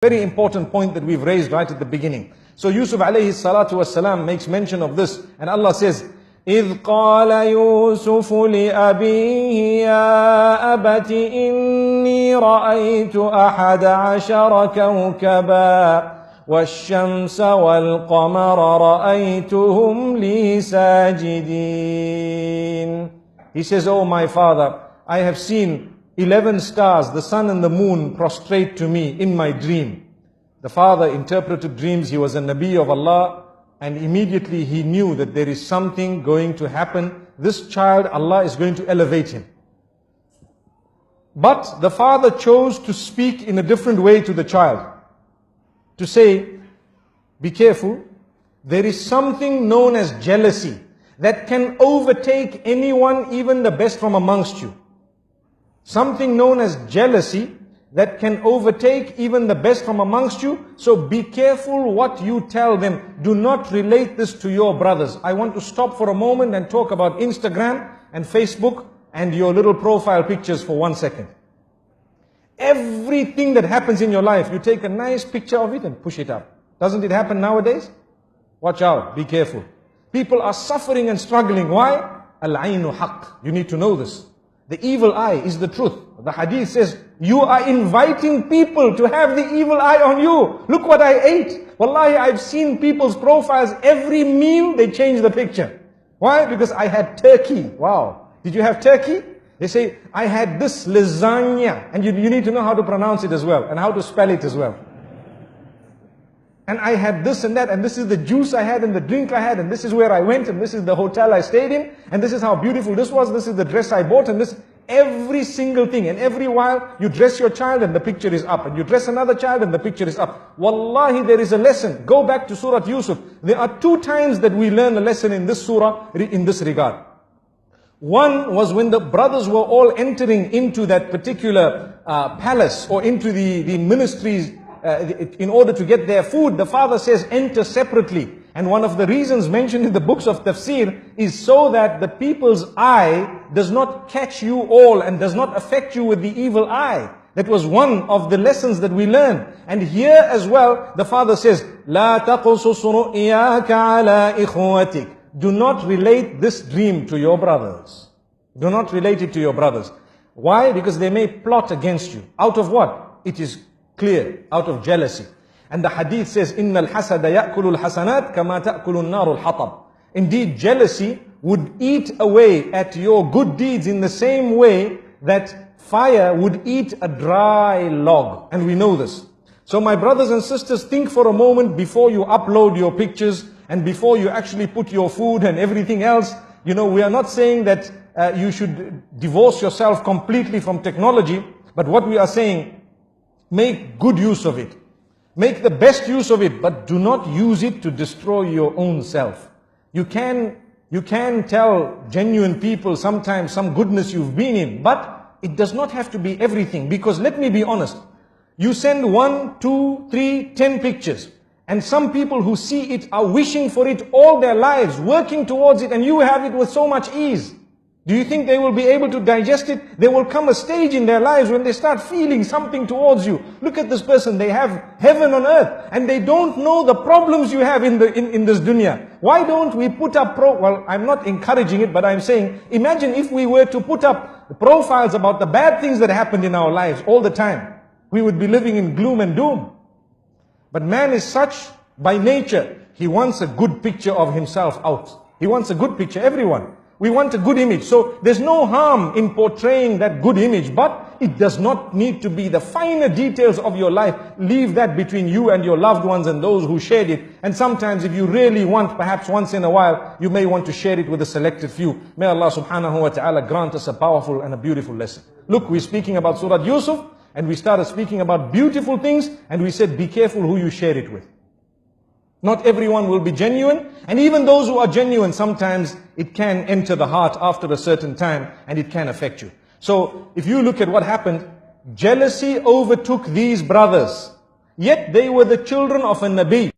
Very important point that we've raised right at the beginning. So Yusuf alayhi salatu wasalam makes mention of this, and Allah says, إِذْ قَالَ يُوسُفُ لِأَبِيهِ يَا أَبَتِ إِنِّي رَأَيْتُ أَحَدَ عَشَرَ كَوْكَبًا وَالشَّمْسَ وَالْقَمَرَ رَأَيْتُهُمْ لِي سَاجِدِينَ. He says, oh my father, I have seen 11 stars, the sun and the moon, prostrate to me in my dream. The father interpreted dreams. He was a Nabi of Allah, and immediately he knew that there is something going to happen. This child, Allah is going to elevate him. But the father chose to speak in a different way to the child. To say, be careful, there is something known as jealousy that can overtake anyone, even the best from amongst you. Something known as jealousy that can overtake even the best from amongst you. So be careful what you tell them. Do not relate this to your brothers. I want to stop for a moment and talk about Instagram and Facebook and your little profile pictures for 1 second. Everything that happens in your life, you take a nice picture of it and push it up. Doesn't it happen nowadays? Watch out, be careful. People are suffering and struggling. Why? Al-aynu haqq. You need to know this. The evil eye is the truth. The hadith says, you are inviting people to have the evil eye on you. Look what I ate. Wallahi, I've seen people's profiles. Every meal, they change the picture. Why? Because I had turkey. Wow. Did you have turkey? They say, I had this lasagna. And you need to know how to pronounce it as well, and how to spell it as well. And I had this and that, and this is the juice I had, and the drink I had, and this is where I went, and this is the hotel I stayed in, and this is how beautiful this was, this is the dress I bought, and this, every single thing. And every while, you dress your child and the picture is up, and you dress another child and the picture is up. Wallahi, there is a lesson. Go back to Surah Yusuf. There are 2 times that we learn a lesson in this surah, in this regard. One was when the brothers were all entering into that particular palace, or into the ministries, in order to get their food. The father says, enter separately. And one of the reasons mentioned in the books of tafsir is so that the people's eye does not catch you all and does not affect you with the evil eye. That was one of the lessons that we learn. And here as well, the father says, لا تقصص رؤياك على إخوتك. Do not relate this dream to your brothers. Do not relate it to your brothers. Why? Because they may plot against you. Out of what? It is clear, out of jealousy. And the hadith says, إِنَّ الْحَسَدَ يَأْكُلُ الْحَسَنَاتِ كَمَا تَأْكُلُ النَّارُ الْحَطَبِ. Indeed, jealousy would eat away at your good deeds in the same way that fire would eat a dry log. And we know this. So my brothers and sisters, think for a moment before you upload your pictures and before you actually put your food and everything else. You know, we are not saying that you should divorce yourself completely from technology, but what we are saying, make good use of it. Make the best use of it, but do not use it to destroy your own self. You can tell genuine people sometimes some goodness you've been in, but it does not have to be everything. Because let me be honest, you send 1, 2, 3, 10 pictures, and some people who see it are wishing for it all their lives, working towards it, and you have it with so much ease. Do you think they will be able to digest it? There will come a stage in their lives when they start feeling something towards you. Look at this person, they have heaven on earth, and they don't know the problems you have in this dunya. Why don't we put up well, I'm not encouraging it, but I'm saying, imagine if we were to put up the profiles about the bad things that happened in our lives all the time. We would be living in gloom and doom. But man is such by nature, he wants a good picture of himself out. He wants a good picture, everyone. We want a good image. So there's no harm in portraying that good image, but it does not need to be the finer details of your life. Leave that between you and your loved ones and those who shared it. And sometimes if you really want, perhaps once in a while, you may want to share it with a selected few. May Allah subhanahu wa ta'ala grant us a powerful and a beautiful lesson. Look, we're speaking about Surah Yusuf, and we started speaking about beautiful things, and we said, be careful who you share it with. Not everyone will be genuine, and even those who are genuine, sometimes it can enter the heart after a certain time, and it can affect you. So, if you look at what happened, jealousy overtook these brothers, yet they were the children of a Nabi.